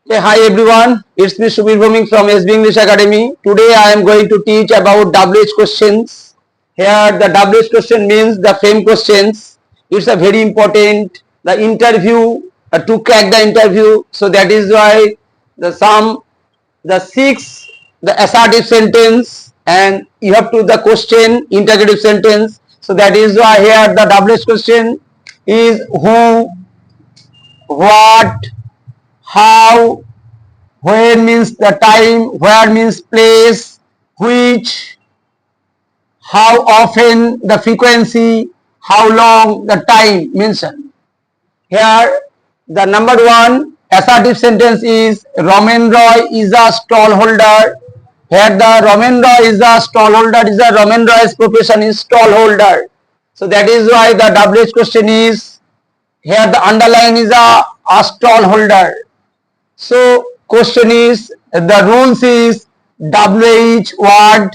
Hey, hi everyone, it's me Subir Bhuming from SB English Academy. Today I am going to teach about WH questions. Here the WH question means the frame questions. It's a very important, the interview, to crack the interview. So that is why the six, the assertive sentence, and you have to the question, interrogative sentence. So that is why here the WH question is who, what, how, when means the time, where means place, which, how often, the frequency, how long, the time mentioned. Here the number one assertive sentence is Ramen Roy is a stallholder. Here the Ramen Roy is a stallholder, is a Ramen Roy's profession is stallholder. So that is why the WH question is here the underline is a stallholder. So question is the rules is WH word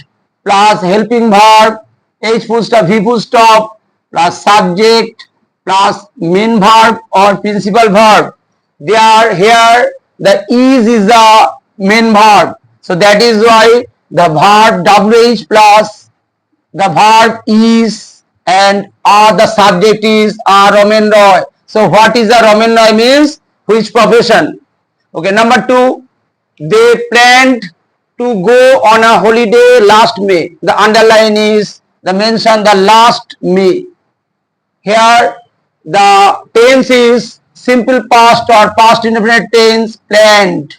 plus helping verb H full stop V full stop plus subject plus main verb or principal verb. They are here the is the main verb. So that is why the verb WH plus the verb is and the subject is Ramen Roy. So what is a Ramen Roy means which profession? Okay, number two, they planned to go on a holiday last May. The underline is the mention the last May. Here the tense is simple past or past indefinite tense planned.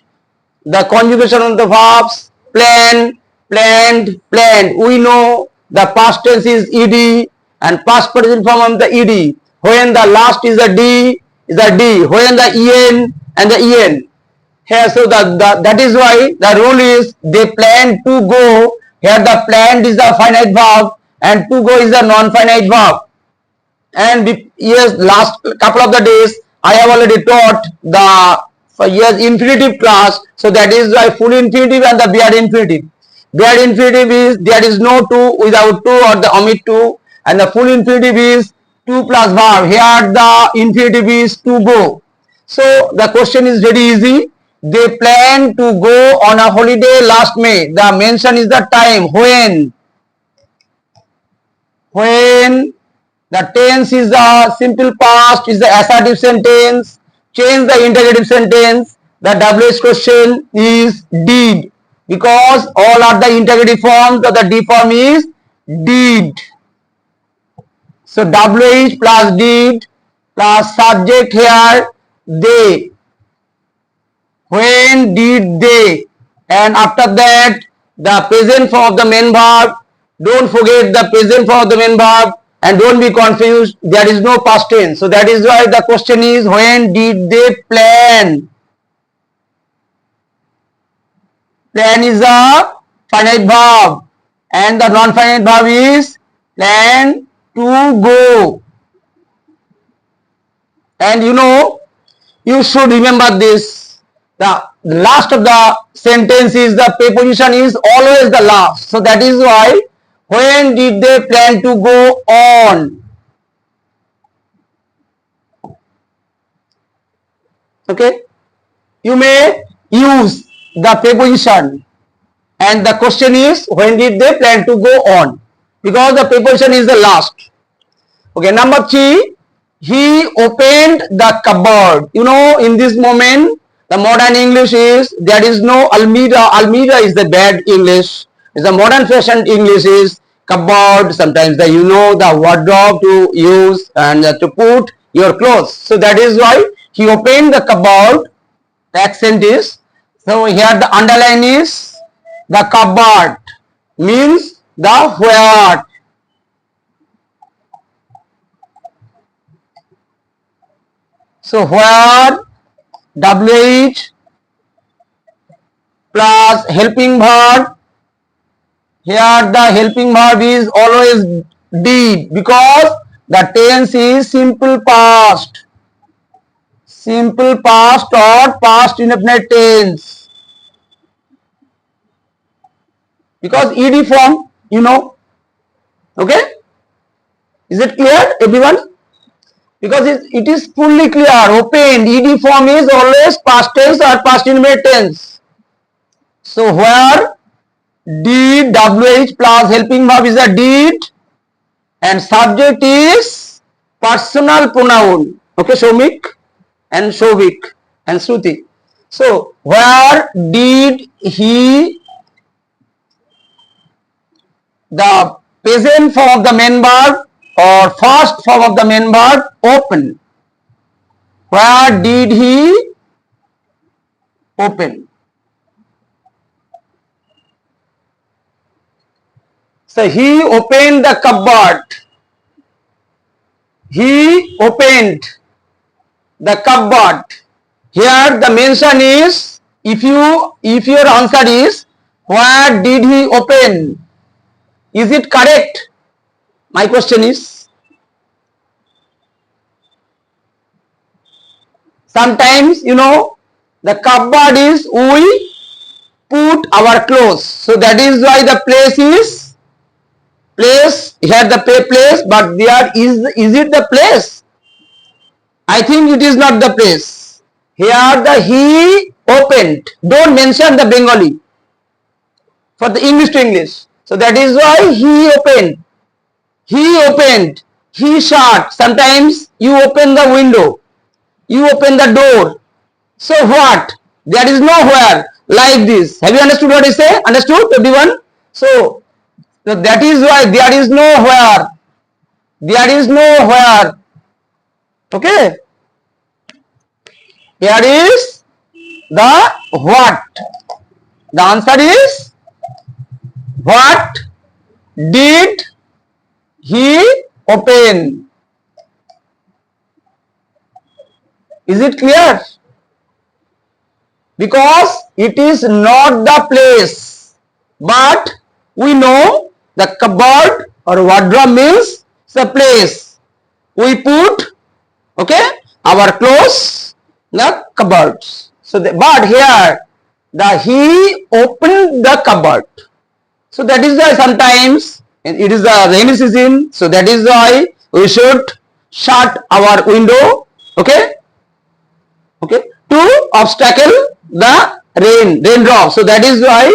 The conjugation of the verbs plan, planned, planned. We know the past tense is ed and past present form of the ed. When the last is a d is a d. When the en and the en. Here, so that is why the rule is they plan to go. Here the planned is the finite verb and to go is the non-finite verb. And yes, last couple of the days I have already taught the yes infinitive class. So that is why full infinitive and the bare infinitive. Bare infinitive is there is no to without to or the omit to, and the full infinitive is to plus verb. Here the infinitive is to go. So the question is very easy. They plan to go on a holiday last May. The mention is the time when. When the tense is the simple past is the assertive sentence. Change the interrogative sentence. The WH question is did because all are the interrogative forms. The D form is did. So WH plus did plus subject here they. When did they? And after that the present form of the main verb. Don't forget the present form of the main verb and don't be confused. There is no past tense. So that is why the question is when did they plan? Plan is a finite verb and the non-finite verb is plan to go. And you should remember this. The last of the sentence is the preposition is always the last. So that is why when did they plan to go on? Okay. You may use the preposition and the question is when did they plan to go on? Because the preposition is the last. Okay. Number three, he opened the cupboard. In this moment the modern English is there is no Almeida. Almeida is the bad English. It's the modern fashioned English is cupboard. Sometimes the the wardrobe to use and to put your clothes. So that is why he opened the cupboard. The accent is so here the underline is the cupboard means the where. So where WH plus helping verb. Here the helping verb is always did because the tense is simple past. Simple past or past indefinite tense. Because ed form, Okay? Is it clear, everyone? because it is fully clear. Opened. Ed form is always past tense or past indefinite tense. So where did WH plus helping verb is a did and subject is personal pronoun. Okay, Shomik and Shovik and Shruti. So where did he, the present form of the main verb or first form of the main verb, open. Where did he open? So he opened the cupboard. He opened the cupboard. Here the mention is, if your answer is where did he open? Is it correct? My question is, sometimes the cupboard is we put our clothes. So that is why the place is place, here the place, but there is it the place? I think it is not the place. Here the he opened. Don't mention the Bengali for the English to English. So that is why he opened. He opened. He shut. Sometimes you open the window. You open the door. So what? There is nowhere like this. Have you understood what I say? Understood, everyone? So that is why there is nowhere. There is nowhere. Okay. Here is the what. The answer is what did he open? Is it clear? Because it is not the place, but we know the cupboard or wardrobe means the place. We put, okay, our clothes in the cupboards. So, but here he opened the cupboard. So that is why sometimes it is the rainy season. So that is why we should shut our window. Okay, okay, to obstacle the raindrop. So that is why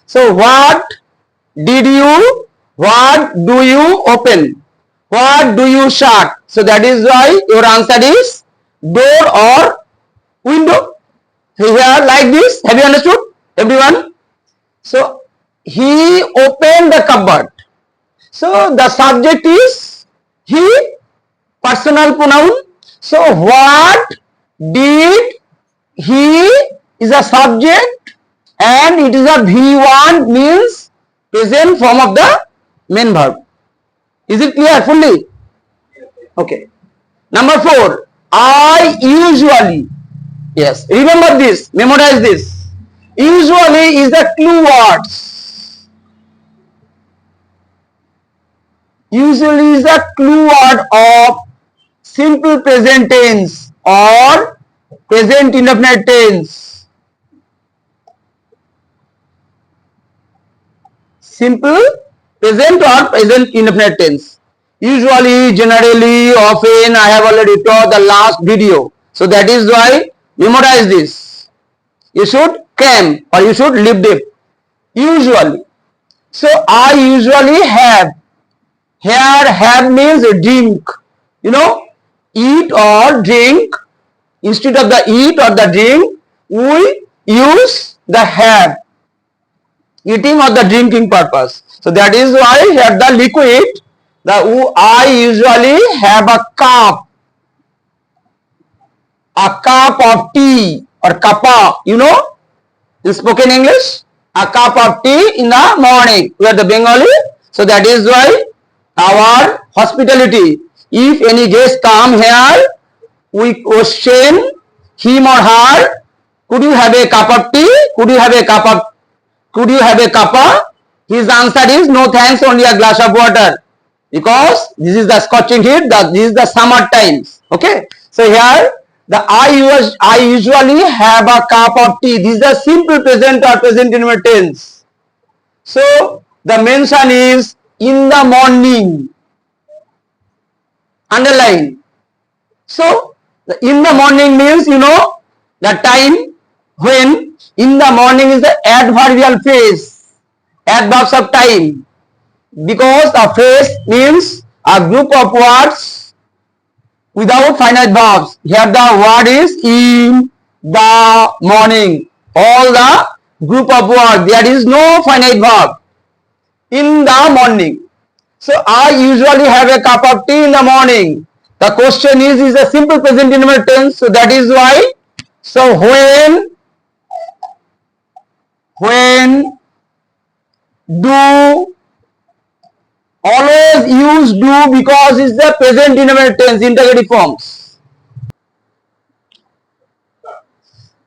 So what do you open? What do you shut? So that is why your answer is door or window. Here like this. Have you understood, everyone? So he opened the cupboard. So the subject is he, personal pronoun. So what did he is a subject and it is a V1 means present form of the main verb. Is it clear fully? Okay. Number 4. I usually. Yes. Remember this. Memorize this. Usually is the clue words. Usually is the clue word of simple present tense or present indefinite tense. Simple present or present indefinite tense. Usually, generally, often, I have already taught the last video. So that is why memorize this. You should cram or you should live deep. Usually. So I usually have. Here have means drink. Eat or drink. Instead of the eat or the drink, we use the have. Eating or the drinking purpose. So that is why here the liquid, I usually have a cup of tea or kappa, in spoken English, a cup of tea in the morning. We are the Bengali. So that is why our hospitality, if any guest come here, we question him or her, could you have a cup of tea? Could you have a cuppa? His answer is no thanks, only a glass of water. Because this is the scorching heat, this is the summer times. Okay. So here I usually have a cup of tea. This is the simple present or present indefinite tense. So the mention is in the morning. Underline. So in the morning means the time when. In the morning is the adverbial phrase, adverbs of time, because a phrase means a group of words without finite verbs. Here the word is in the morning. All the group of words, there is no finite verb. In the morning. So I usually have a cup of tea in the morning. The question is a simple present indefinite tense. So that is why. So when do, always use do because it's the present indefinite tense, interrogative forms.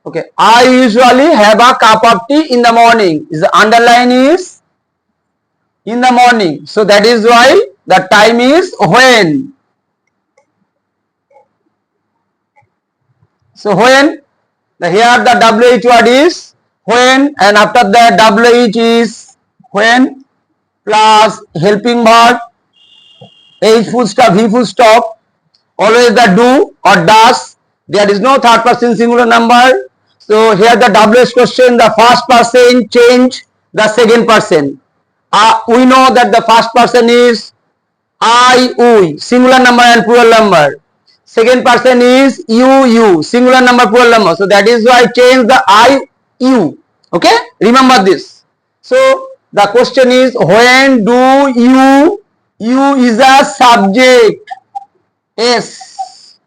Okay, I usually have a cup of tea in the morning. The underline is in the morning. So that is why the time is when. So when, here the WH word is when, and after that WH is when plus helping verb, H full stop, V full stop, always the do or does. There is no third person singular number. So here the WH question, the first person change the second person. We know that the first person is I, we, singular number and plural number. Second person is you, singular number, plural number. So that is why I change the I, you. Okay, remember this. So the question is when do you is a subject. Yes.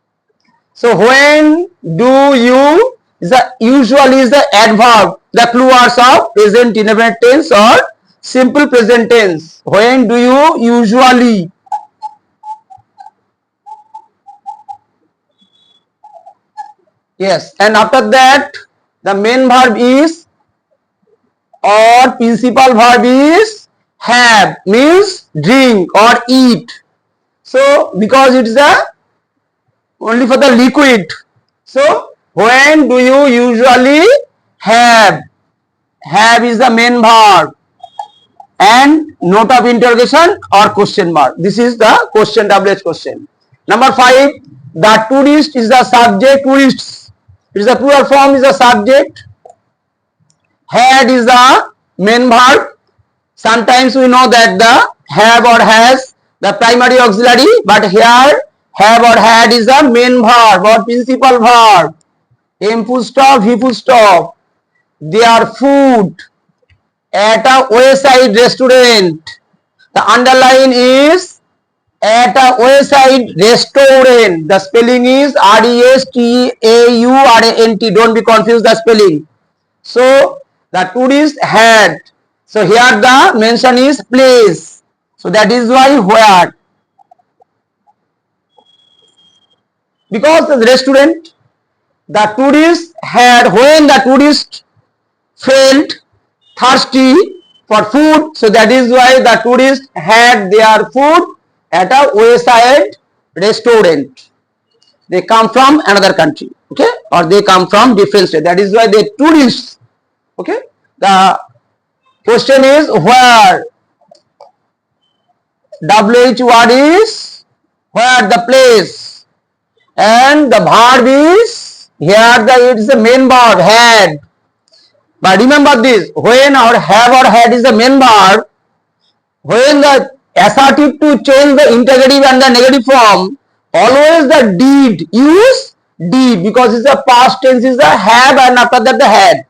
So when do you is a usually is the adverb, the clue words of present indefinite tense or simple present tense. When do you usually? Yes, and after that the main verb is or principal verb is have, means drink or eat. So because it is a only for the liquid. So when do you usually have? Have is the main verb and note of interrogation or question mark. This is the question, WH question. Number 5, the tourist is the subject. Tourists is the plural form, is the subject. Had is the main verb. Sometimes we know that the have or has the primary auxiliary, but here have or had is the main verb or principal verb. M full stop, V full stop. Their food at a wayside restaurant. The underline is at a wayside restaurant. The spelling is RESTAURANT. Don't be confused the spelling. So the tourist had. So here the mention is place. So that is why where. Because the restaurant, the tourist had, when the tourist felt thirsty for food, so that is why the tourists had their food at a wayside restaurant. They come from another country, okay, or they come from different state. That is why they tourists. Okay, the question is where. WH word is where, the place, and the verb is here the it's the main verb had. But remember this, when or have or had is the main verb, when the assertive to change the interrogative and the negative form, always the did, use did, because it's the past tense is the have and after that the had.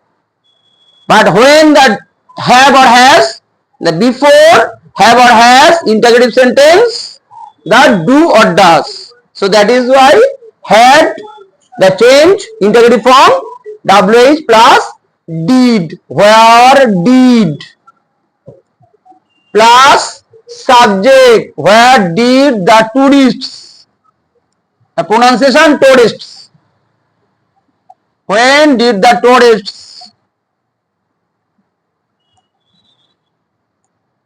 But when the have or has, the before have or has interrogative sentence, the do or does. So that is why had the change interrogative form WH plus did, where did, plus subject, where did the tourists, the pronunciation tourists, when did the tourists.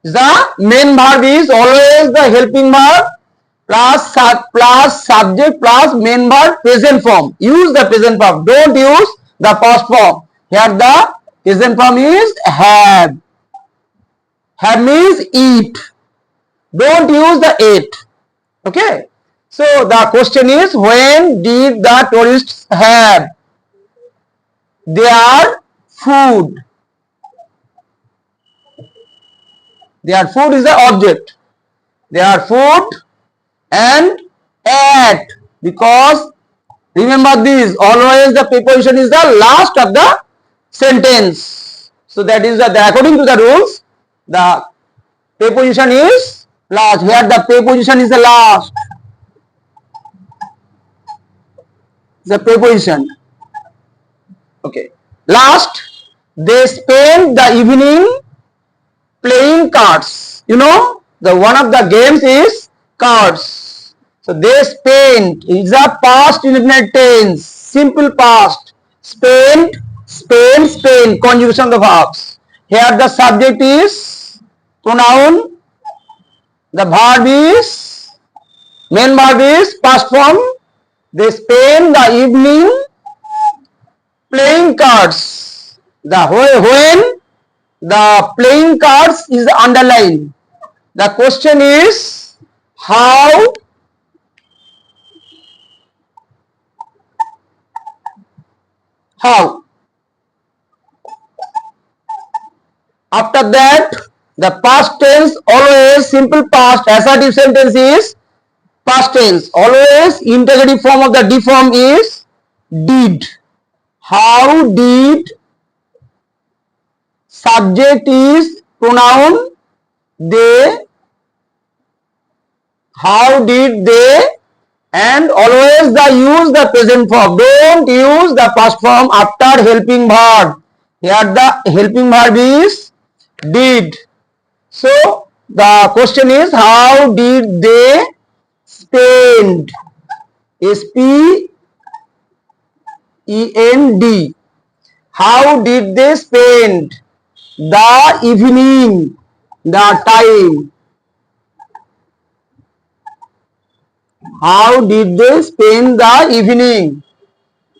The main verb is always the helping verb plus subject plus main verb present form. Use the present form, don't use the past form. Here the present form is have. Have means eat. Don't use the ate. Okay. So the question is, when did the tourists have their food? Their food is the object. Their food and at, because remember this, always the preposition is the last of the sentence. So that is the according to the rules, the preposition is last. Here the preposition is the last. The preposition. Okay. Last, they spend the evening playing cards. You know, the one of the games is cards. So they spent is a past indefinite tense, simple past. Spent, spend, conjugation of the verbs. Here the subject is pronoun, the verb is, main verb is past form. They spend the evening playing cards. The when the playing cards is underlined. The question is, how after that, the past tense, always simple past, assertive sentence is past tense. Always interrogative form of the D form is did. How did, subject is pronoun they, how did they, and always use the present form. Don't use the past form after helping verb. Here the helping verb is did. So the question is, how did they spend? SPEND. How did they spend the evening, the time? How did they spend the evening?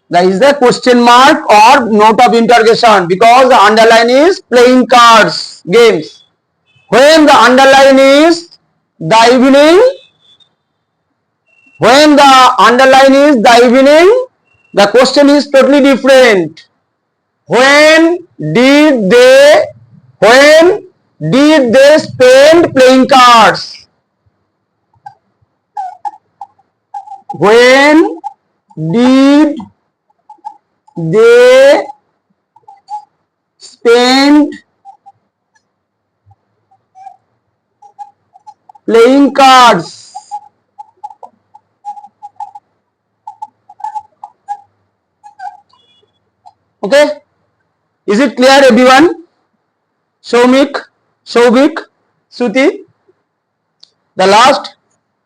That is the question mark or note of interrogation, because the underline is playing cards, games. When the underline is the evening, when the underline is the evening, the question is totally different. When did they spend playing cards? When did they spend playing cards? Okay, is it clear everyone? Soumik, Shruti. The last,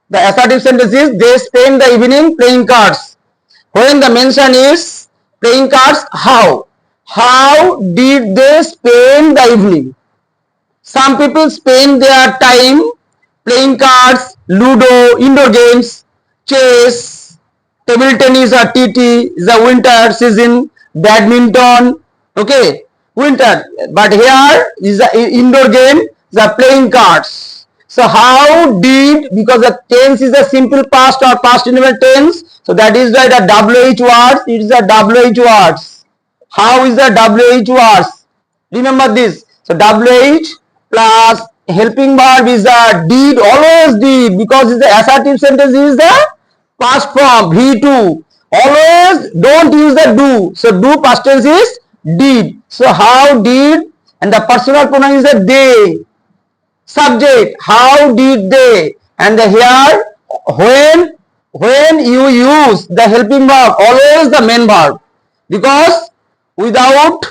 the assertive sentence is, they spend the evening playing cards. When the mention is playing cards, how? How did they spend the evening? Some people spend their time playing cards, Ludo, indoor games, chess, table tennis or TT, is the winter season, badminton, okay, winter. But here is the indoor game, the playing cards. So how did, because the tense is a simple past or past indefinite tense, so that is why the WH words, it is the WH words. How is the WH words? Remember this. So WH plus helping verb is the did, always did, because it's the assertive sentence is the past form, V2. Always don't use the do. So do past tense is did. So how did, and the personal pronoun is the they. Subject, how did they, and the here when you use the helping verb, always the main verb, because without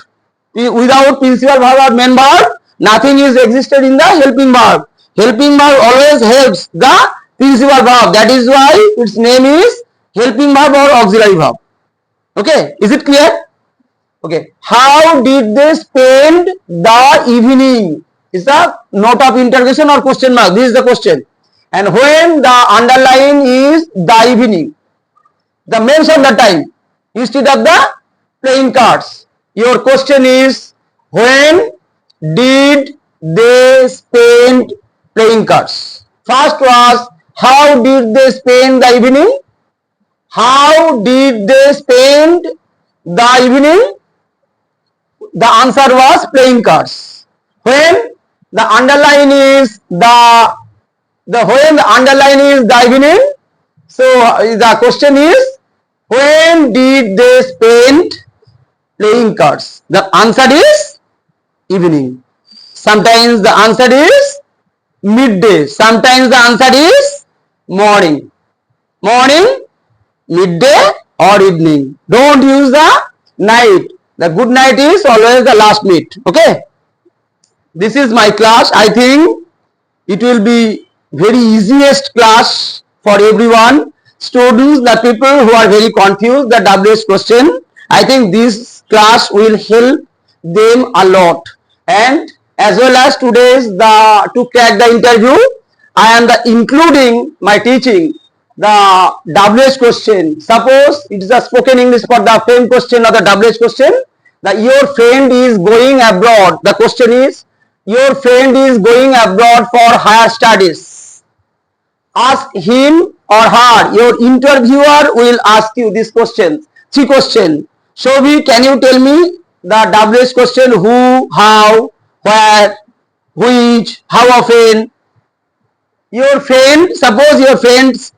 principal verb or main verb, nothing is existed in the helping verb. Helping verb always helps the principal verb. That is why its name is helping verb or auxiliary verb. Okay, is it clear? Okay, how did they spend the evening? Is the note of interrogation or question mark? This is the question. And when the underline is the evening, the mention the time instead of the playing cards. Your question is, when did they spend playing cards? First was, How did they spend the evening? How did they spend the evening? The answer was playing cards. When the underline is the when the underline is the evening, so the question is, when did they spend playing cards? The answer is evening. Sometimes the answer is midday. Sometimes the answer is morning. Morning, midday or evening. Don't use the night. The good night is always the last meet. Okay. This is my class. I think it will be very easiest class for everyone. Students, the people who are very confused, the WH question, I think this class will help them a lot. And as well as today's to crack the interview, I am including my teaching the WH question. Suppose it is a spoken English for the FAME question or the WH question. Your friend is going abroad. The question is, your friend is going abroad for higher studies. Ask him or her. Your interviewer will ask you this question. Three questions. Shobi, can you tell me the WH question? Who, how, where, which, how often? Your friend, suppose your friend's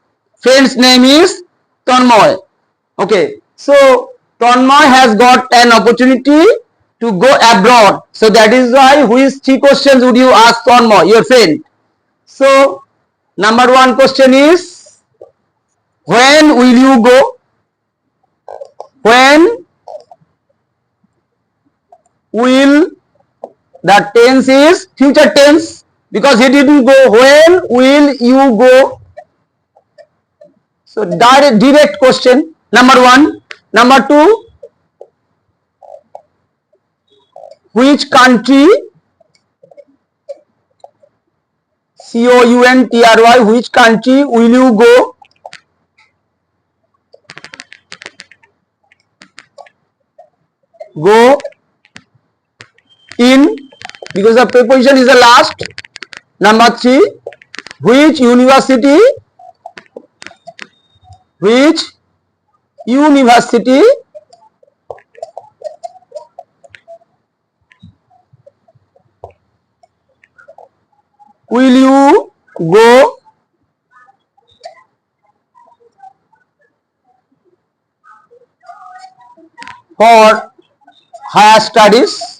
name is Tanmoy. Okay, so Tanmoy has got an opportunity to go abroad. So that is why, which three questions would you ask Tanmoy, your friend? So number one question is, when will you go? When will, the tense is future tense because he didn't go. When will you go? So direct question, number one. Number two, which country? COUNTRY, which country will you go? Go in, because the preposition is the last. Number three, which university? Which university will you go? For higher studies?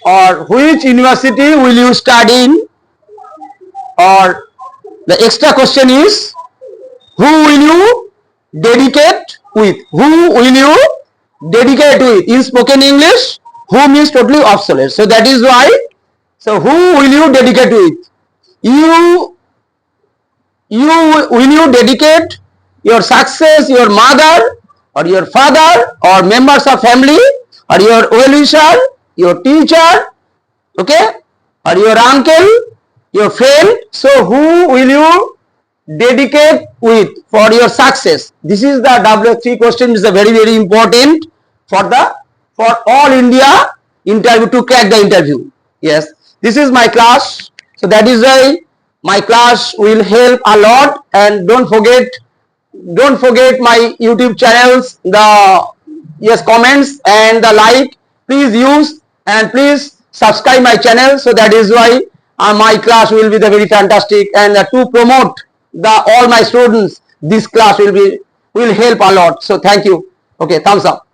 Or which university will you study in? Or the extra question is, who will you dedicate with? Who will you dedicate with? In spoken English, who means totally obsolete. So that is why, so who will you dedicate with? You will you dedicate your success, your mother or your father or members of family or your well-wisher, your teacher, okay, or your uncle, your friend. So who will you dedicate with for your success? This is the W3 question. Is a very important for all India interview, to crack the interview. Yes, this is my class. So that is why my class will help a lot. And don't forget my YouTube channels, the comments and the like. Please use and please subscribe my channel. So that is why my class will be the very fantastic, and to promote all my students, this class will help a lot. So thank you. Okay, thumbs up.